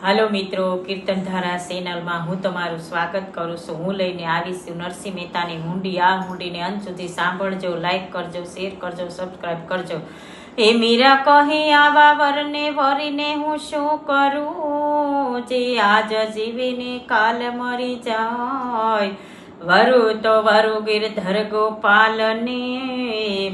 હાલો મિત્રો, કીર્તનધારા ચેનલમાં હું તમારું સ્વાગત કરું છું। હું લઈને આવીશ નરસિંહ મહેતાની હુંડી। આ હુંડીને અંત સુધી સાંભળજો, લાઈક કરજો, શેર કરજો, સબસ્ક્રાઈબ કરજો। એ મીરા કહે આવા વરને વરીને હું શું કરું, જે આજ જીવીને કાલ મરી જાય। વરુ તો વરુ ગિરધર ગોપાલને,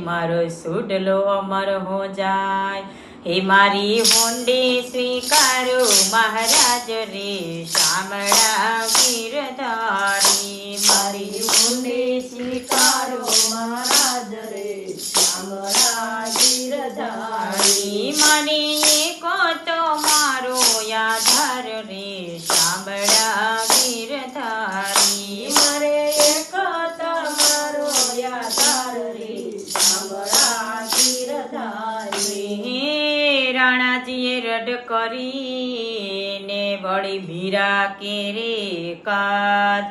મારો સુડલો અમર હો જાય। હે મારી હુંડી સ્વીકારો મહારાજ રે, શામળા ગિરધારી। મારી હુંડી સ્વીકારો મહારાજ રે, શામળા ગિરધારી। મારી એકો તો મારો આધાર રે, શામળા ગિરધારી। મારે એક તમારો આધાર રે, શામળા ગિરધારી। રાણાજીએ રડ કરીને વળી મીરા કેરે કાજ,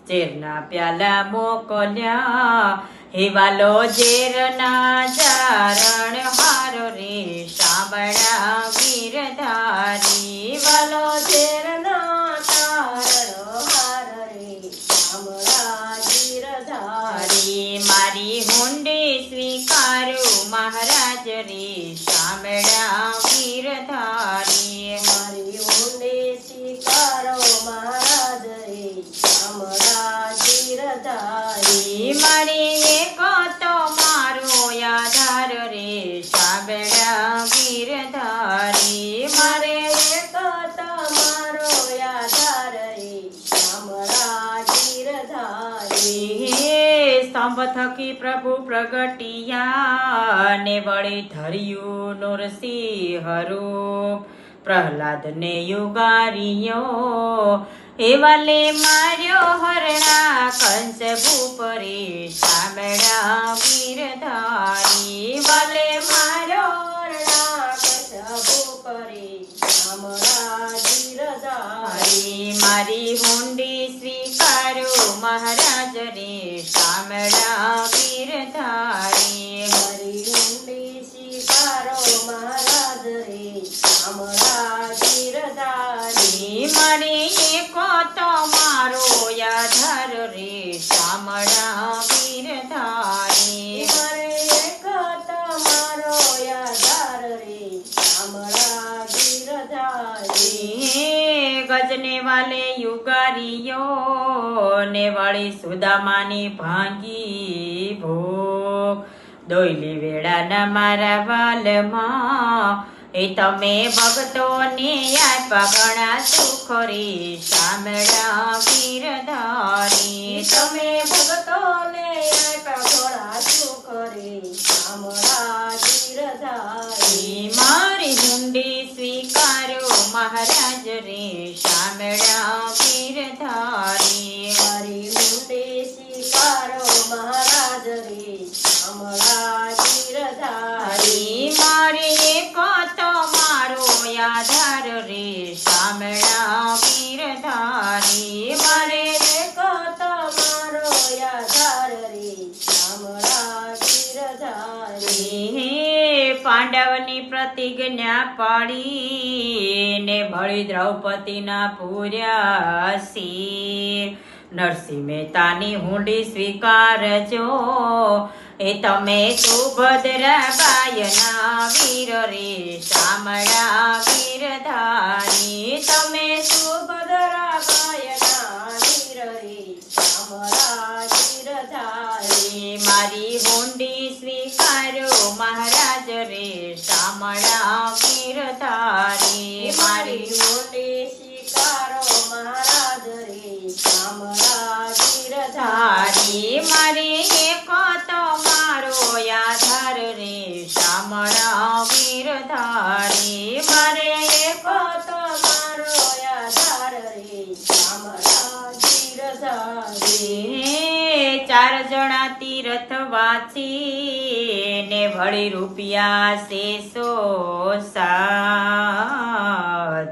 ઝેરના પ્યાલા મોકલ્યા। હે વાલો ઝેરના ચારણ હાર રે, શામળા ગિરધારી। વાલો ઝેરના તારણ હાર રે, શામળા ગિરધારી। મારી હુંડી સ્વીકારો મહારાજ રે, શામળા ગિરધારી। મારી હુંડી સ્વીકારો મહારાજ રે, શામળા ગિરધારી। મારી એક તો મારો આધાર રે, શામળા ગિરધારી। મારે એક તમારો આધાર રે, શામળા ગિરધારી। સ્તંભ થકી પ્રભુ પ્રગટિયા ને વળી ધર્યું નરસિંહ રૂપ, પ્રહલાદને યુગારિયો એવાલે માર્યો હરણા કંસ ભૂપરે, શામળા ગિરધારી। વાલે માર્યો હરણા કંસ ભૂપરે, શામળા ગિરધારી। મારી હુંડી સ્વીકારો મહારાજ રે, શામળા ગિરધારી। મારી હુંડી સ્વીકારો મહારાજ રે, શામળા ગિરધારી। મારી એકો તો મારો આધાર રે, શામળા ગિરધારી। મારે એક તમારો આધાર રે, શામળા ગિરધારી। ગજને વાલે યુગારિયો ને વળી સુદામાની ભાંગી ભોગ, દોયલી વેળાના મારા વાલમાં, એ તમે ભક્તોને આપ્યા ઘણા સુખ રે, શામળા ગિરધારી। તમે ભક્તોને આપ્યા ઘણા સુખ રે, શામળા ગિરધારી। મારી હુંડી સ્વીકારો મહારાજ રે, શામળા ગિરધારી। મારી હુંડી સ્વીકારો મહારાજ રે, શામળા ગિરધારી। મારી એક તો મારો આધાર રે, શામળા ગિરધારી। મારે એક તમારો આધાર રે, શામળા ગિરધારી। પાંડવની પ્રતિજ્ઞા પાડી ને ભળી દ્રૌપદીના પૂર્યા શિર, નરસિંહ મહેતાની હુંડી સ્વીકારજો, એ તમે સુભદ્રાબાઈના વીર રે, શામળા ગિરધારી। તમે સુભદ્રાબાઈના વીર રે, શામળા ગિરધારી। મારી હુંડી સ્વીકારો મહારાજ રે, શામળા ગિરધારી। મારી હુંડી સ્વીકારો મહારાજ રે, શામળા ગિરધારી। મારી એક તો મારો આધાર રે, શામળા ગિરધારી। મારે એક તમારો આધાર રે, શામળા ગિરધારી। ચાર જણા તીરથ વાંચી ને વળી રૂપિયા 607,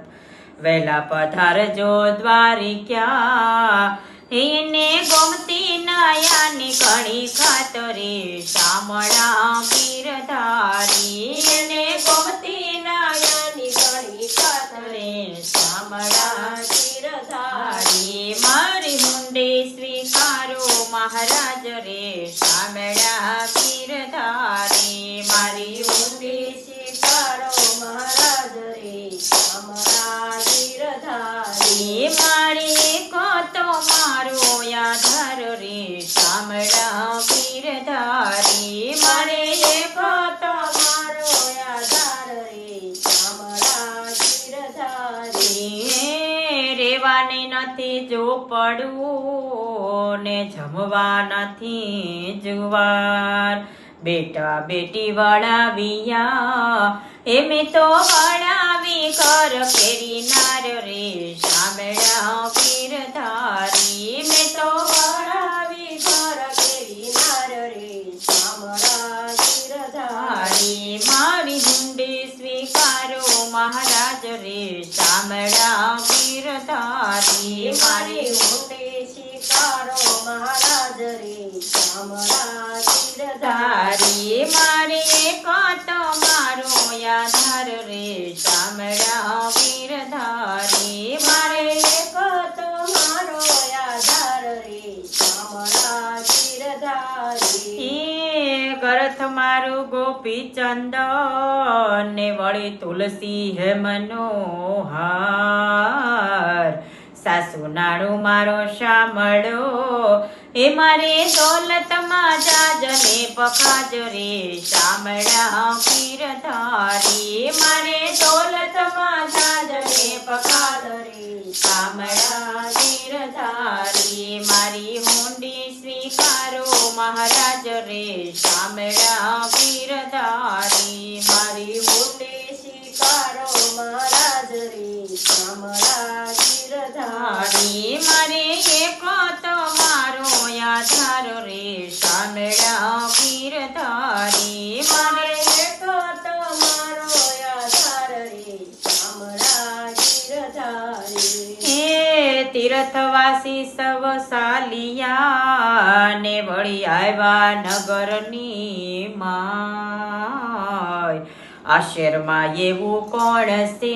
વહેલા પધારજો દ્વારિકા, એને ગોમતી નયાની ઘણી ખાતરે, શામળા ગિરધારી। એને ગોમતી નયાની ઘણી ખાતરે, શ્યામ શામળા ગીરધારી મારી હુંડી સ્વીકારો મહારાજ રે શામળા ગીરધારી મારી હુંડી સ્વીકારો મહારાજ રે શામળા ગીરધારી મારી તો મારો આધાર રે શામળા ગીરધારી મારે તો મારો આધાર રે શામળા ગીરધારી રેવાની નથી જો પડવું ને જમવા નથી જુવાર બેટા બેટી વળાવિયા એમે તો વળાવી ઘર ફેરી નાર રે શામળા ગીરધારી મેં તો વળાવી ઘર ફેરી નાર રે શામળા ગીરધારી મારી હુંડી સ્વીકારો મહારાજ રે શામળા ગીરધારી મારી હુંડી સ્વીકારો મહારાજ રે શામળા ગીરધારી મારે તો મારો આધાર રે શામળા ગીરધારી મારે તો મારો આધાર રે શામળા ગીરધારી ગરથ મારું ગોપી ચંદન ને વળી તુલસી હે મનોહાર સાસુ નાણું મારો શામળો એ મારે દોલતમાં જાજને પખાજ રે શામળા ગીરધારી મારે દોલતમાં જાજને પખાજ રે શામળા ગીરધારી મારી હુંડી સ્વીકારો મહારાજ રે શામળા ગીરધારી મારી હુંડી સ્વીકારો મહારાજ રે શામળા ગીરધારી મારે તો મારો આધાર રે શામળા ગીરધારી મારે તો મારો આધાર રે શામળા ગીરધારી હે તીર્થવાસી સવ સાલિયા ને વળી આવ્યા નગરની માય આ શહેરમાં એવું કોણ છે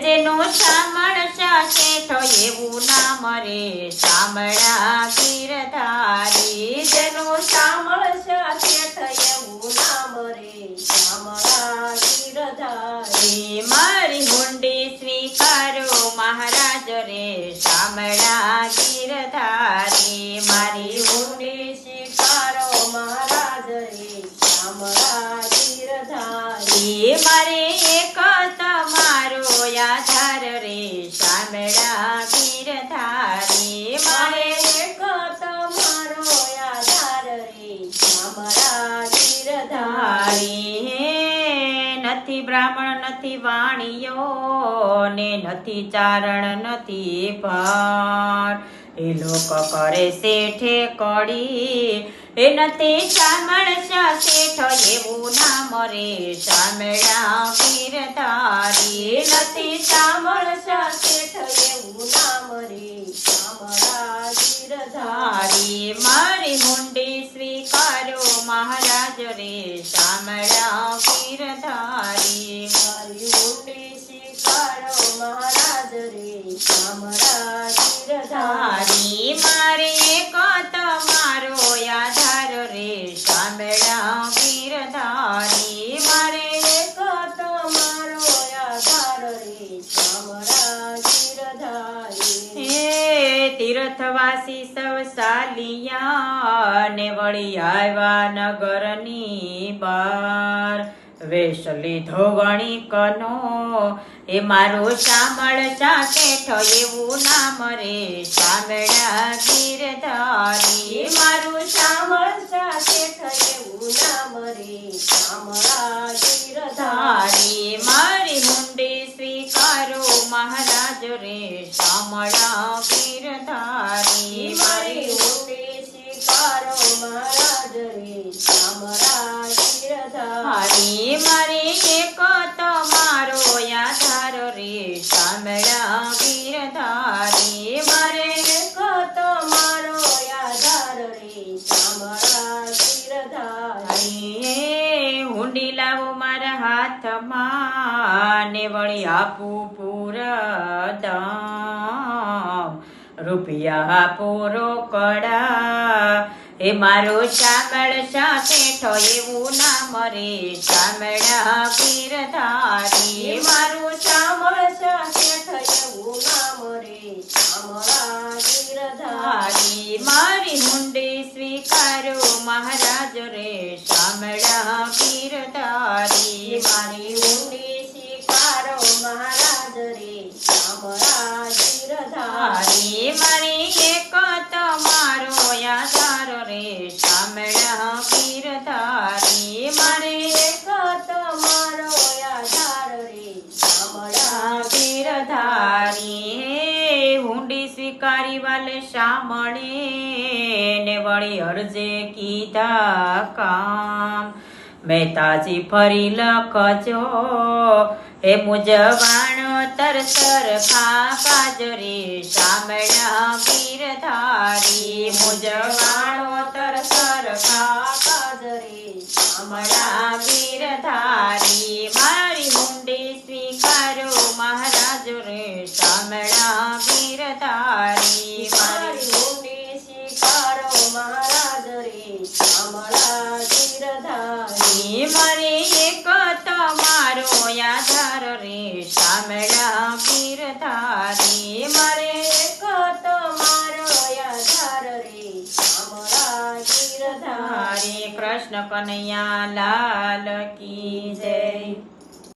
જેનું શામળા શેઠ એવું નામ રે શામળા ગીરધારી જેનું શામળા શેઠ એવું નામ રે શામળા ગીરધારી મારી હુંડી સ્વીકારો મહારાજ રે શામળા ગીરધારી મારી હુંડી સ્વીકારો મહારાજ રે શામળા ગીરધારી મારે તમારો આધાર રે શામળા ગીરધારી મારે તમારો આધાર રે શામળા ગીરધારી નથી બ્રાહ્મણ નથી વાણિયો ને નથી ચારણ નથી ભાર એ લોક કરે શેઠે કડી એ નથી શામળા શેઠ એવું નામ રે શામળા ગીરધારી નથી શામળા શેઠ એવું નામ રે શામળા ગીરધારી મારી હુંડી સ્વીકારો મહારાજ રે શામળા ગીરધારી મારી હુંડી સ્વીકારો મહારાજ રે શામળા ગીરધારી મારે તમારો આધાર રે શામળા ગીરધારી મારે તમારો આધાર રે શામળા ગીરધારી તીર્થવાસી સવ સાલિયા ને વળી આવ્યા નગરની બાર વેશ લીધો વણિકનો એ મારું શામળા શેઠ એવું નામ રે શામળા ગીરધારી મારું શામળા શેઠ એવું નામ રે શામળા ગીરધારી મારી હુંડી સ્વીકારો મહારાજ રે શામળા ગીરધારી મારી હુંડી સ્વીકારો મહારાજ રે શામળા ગીરધારી મારી તમારો આધાર રે શામળા ગીરધારી મારે તમારો આધાર રે શામળા ગીરધારી હુંડી લાવો મારા હાથમાં ને વળી આપું પૂરા દમ રૂપિયા પૂરો કડા એ મારો શામળ શેઠો એવું નામ રે શામળા ગીરધારી મારું શામળ શેઠ એવું નામ રે શામળા ગીરધારી મારી મુંડી સ્વીકારો મહારાજ રે શામળા ગીરધારી મારી ઊંડી સ્વીકારો મહારાજ રે શામળા ગીરધારી મારી એક તમારો આધાર રે શામળા ગીરધારી મારે એક તમારો આધાર રે શામળા ગીરધારી હુંડી સ્વીકારી વાલે શામળે ને વળી અરજે કીધા કામ મહેતાજી ફરી લખજો હે મુજવાણો તરસર કાજ રે શામળા ગીરધારી મુજવાણો તરસર કાજ રે શામળા ગીરધારી મારી મુંડી સ્વીકારો મહારાજ રે શામળા ગીરધારી મારી ઊંડી સ્વીકારો મહારાજ રે શામળા ગીરધારી મારે એક તમારો આધાર રે શામળા ગીરધારી મારે એક તમારો આધાર રે શામળા ગીરધારી હરે કૃષ્ણ કનૈયા લાલ કી જય.